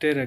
13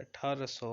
1800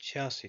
86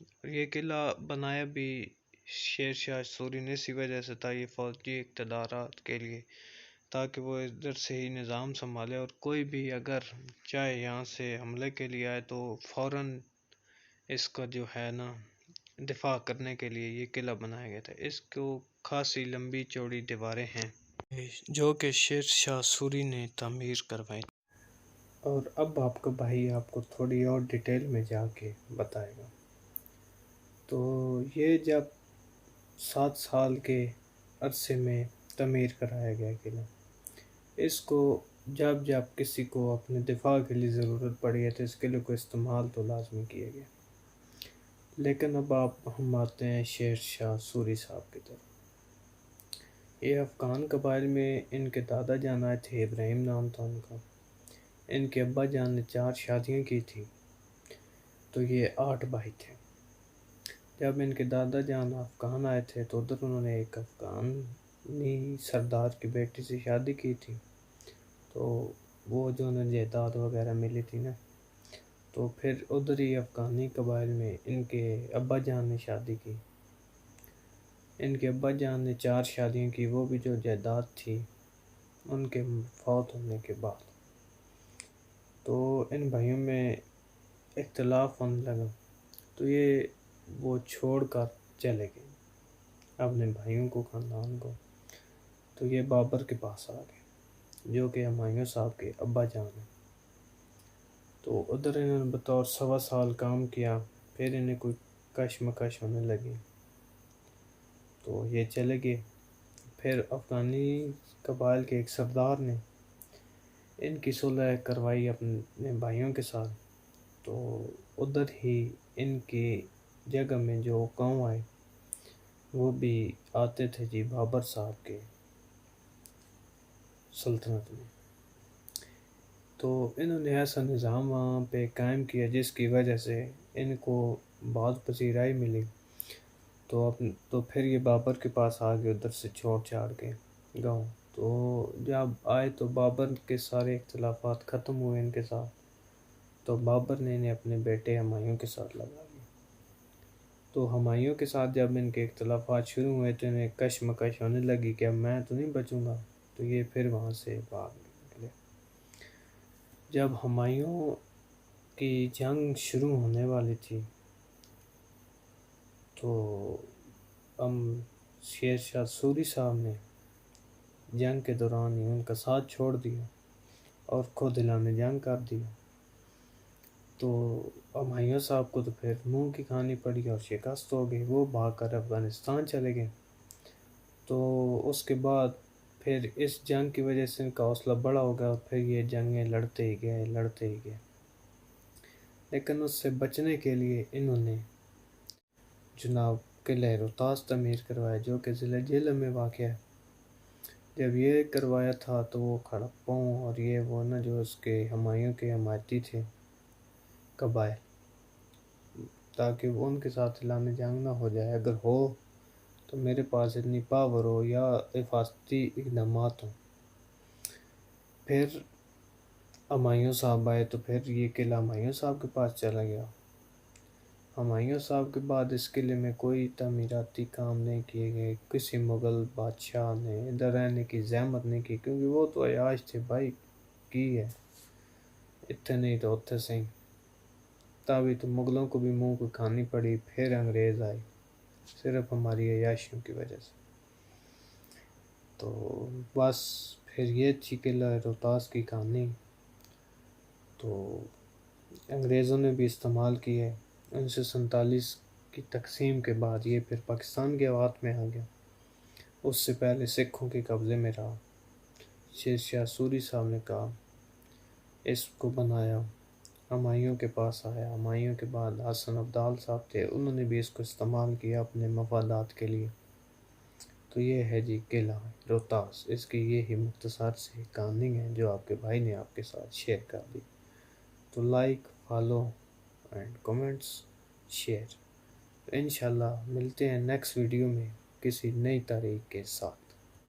یہ قلعہ بنایا بھی شیر شاہ سوری نے اسی وجہ سے تھا، یہ فوجی اقتدارات کے لیے، تاکہ وہ ادھر سے ہی نظام سنبھالے، اور کوئی بھی اگر چاہے یہاں سے حملے کے لیے آئے تو فوراً اس کا جو ہے نا دفاع کرنے کے لیے یہ قلعہ بنایا گیا تھا۔ اس کو خاصی لمبی چوڑی دیواریں ہیں جو کہ شیر شاہ سوری نے تعمیر کروائی۔ اور اب آپ کا بھائی آپ کو تھوڑی اور ڈیٹیل میں جا کے بتائے گا۔ تو یہ جب 7 سال کے عرصے میں تعمیر کرایا گیا قلعہ، اس کو جب کسی کو اپنے دفاع کے لیے ضرورت پڑی ہے تو اس قلعے کو استعمال تو لازمی کیا گیا۔ لیکن اب ہم آتے ہیں شیر شاہ سوری صاحب کی طرف۔ یہ افغان قبائل میں ان کے دادا جان آئے تھے، ابراہیم نام تھا ان کا۔ ان کے ابا جان نے 4 شادیاں کی تھی، تو یہ 8 بھائی تھے۔ جب ان کے دادا جان افغان آئے تھے تو ادھر انہوں نے ایک افغانی سردار کی بیٹی سے شادی کی تھی، تو وہ جو انہیں جائیداد وغیرہ ملی تھی نا، تو پھر ادھر ہی افغانی قبائل میں ان کے ابا جان نے شادی کی۔ ان کے ابا جان نے 4 شادیاں کی، وہ بھی جو جائیداد تھی ان کے فوت ہونے کے بعد۔ تو ان بھائیوں میں اختلاف ہونے لگا، تو یہ وہ چھوڑ کر چلے گئے اپنے بھائیوں کو، خاندان کو۔ تو یہ بابر کے پاس آ گئے جو کہ ہمایوں صاحب کے ابا جان ہیں۔ تو ادھر انہوں نے بطور 1.25 سال کام کیا، پھر انہیں کوئی کشمکش ہونے لگی تو یہ چلے گئے۔ پھر افغانی قبائل کے ایک سردار نے ان کی صلح کروائی اپنے بھائیوں کے ساتھ، تو ادھر ہی ان کی جگہ میں جو قوم آئے وہ بھی آتے تھے جی بابر صاحب کے سلطنت میں۔ تو انہوں نے ایسا نظام وہاں پہ قائم کیا جس کی وجہ سے ان کو بہت پذیرائی ملی، تو پھر یہ بابر کے پاس آ گئے ادھر سے چھوڑ چھاڑ کے گاؤں۔ تو جب آئے تو بابر کے سارے اختلافات ختم ہوئے ان کے ساتھ، تو بابر نے انہیں اپنے بیٹے ہمایوں کے ساتھ لگا لیا۔ تو ہمایوں کے ساتھ جب ان کے اختلافات شروع ہوئے تو انہیں کشمکش ہونے لگی کہ اب میں تو نہیں بچوں گا، تو یہ پھر وہاں سے بھاگ نکلے۔ جب ہمایوں کی جنگ شروع ہونے والی تھی تو شیر شاہ سوری صاحب نے جنگ کے دوران ہی ان کا ساتھ چھوڑ دیا اور خود اعلان جنگ کر دیا۔ تو ہمایوں صاحب کو تو پھر منہ کی کھانی پڑی اور شکست ہو گئی، وہ بھاگ کر افغانستان چلے گئے۔ تو اس کے بعد پھر اس جنگ کی وجہ سے ان کا حوصلہ بڑا ہو گیا اور پھر یہ جنگیں لڑتے ہی گئے۔ لیکن اس سے بچنے کے لیے انہوں نے جناب قلعہ روہتاس تعمیر کروایا جو کہ ضلع جہلم میں واقع ہے۔ جب یہ کروایا تھا تو وہ کھڑپوں اور یہ وہ نا جو اس کے ہمایوں کے حمایتی تھے قبائل، تاکہ وہ ان کے ساتھ اعلان جنگ نہ ہو جائے، اگر ہو تو میرے پاس اتنی پاور ہو یا حفاظتی اقدامات ہوں۔ پھر ہمایوں صاحب آئے تو پھر یہ قلعہ ہمایوں صاحب کے پاس چلا گیا۔ ہمایوں صاحب کے بعد اس قلعے میں کوئی تعمیراتی کام نہیں کیے گئے، کسی مغل بادشاہ نے ادھر رہنے کی زحمت نہیں کی، کیونکہ وہ تو عیاش تھے بھائی، کی ہے اتنے نہیں تو اتنے صحیح، تبھی تو مغلوں کو بھی منہ کو کھانی پڑی، پھر انگریز آئے صرف ہماری عیاشیوں کی وجہ سے۔ تو بس پھر یہ تھی قلعہ روہتاس کی کہانی۔ تو انگریزوں نے بھی استعمال کی ہے۔ 1947 کی تقسیم کے بعد یہ پھر پاکستان کے ہاتھ میں آ گیا، اس سے پہلے سکھوں کے قبضے میں رہا۔ شیر شاہ سوری صاحب نے کہا اس کو بنایا، ہمایوں کے پاس آیا، ہمایوں کے بعد حسن عبدال صاحب تھے، انہوں نے بھی اس کو استعمال کیا اپنے مفادات کے لیے۔ تو یہ ہے جی قلعہ روہتاس، اس کی یہی مختصر سی کہانی ہے جو آپ کے بھائی نے آپ کے ساتھ شیئر کر دی۔ تو like, follow and comments, share. انشاءاللہ ملتے ہیں نیکسٹ ویڈیو میں کسی نئی تاریخ کے ساتھ۔